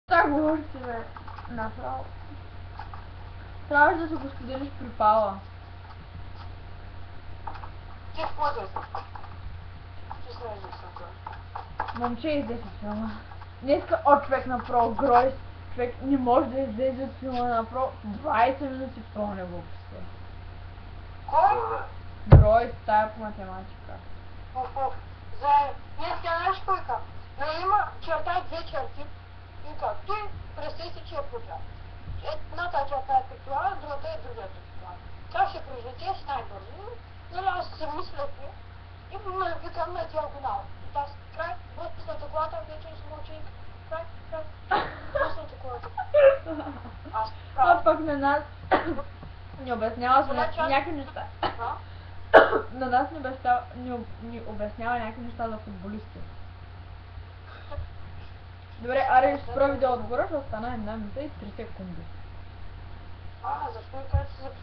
Так говорите, бе. Направо. Трябваше да се го споделиш при Пала. Ти в подъл. Ти знаеш да съм това. Момче излезе от филма. Днеска от човек направо Гройс. Човек не може да излезе от филма направо 20 минути пълни глупости. Кой? Гройс, тая по математика. За днес знаеш кой как? Но има черта две черти. И как? Ти представи си, че е подляд. Едната черта е петлуара, другата е другата петлуара. Как ще пролетеш най-бързо? Нали аз се мисля и викам на диагонал. И аз край, блъсната колата, вече измълчи. Край. Блъсната колата. Аз А пък на нас ни обяснява за някакви неща. На нас ни обяснява някакви неща за футболисти. Добре, аре, спра видео отгоре, ще остана 1 минута и 3 секунди. Защо и как се записва?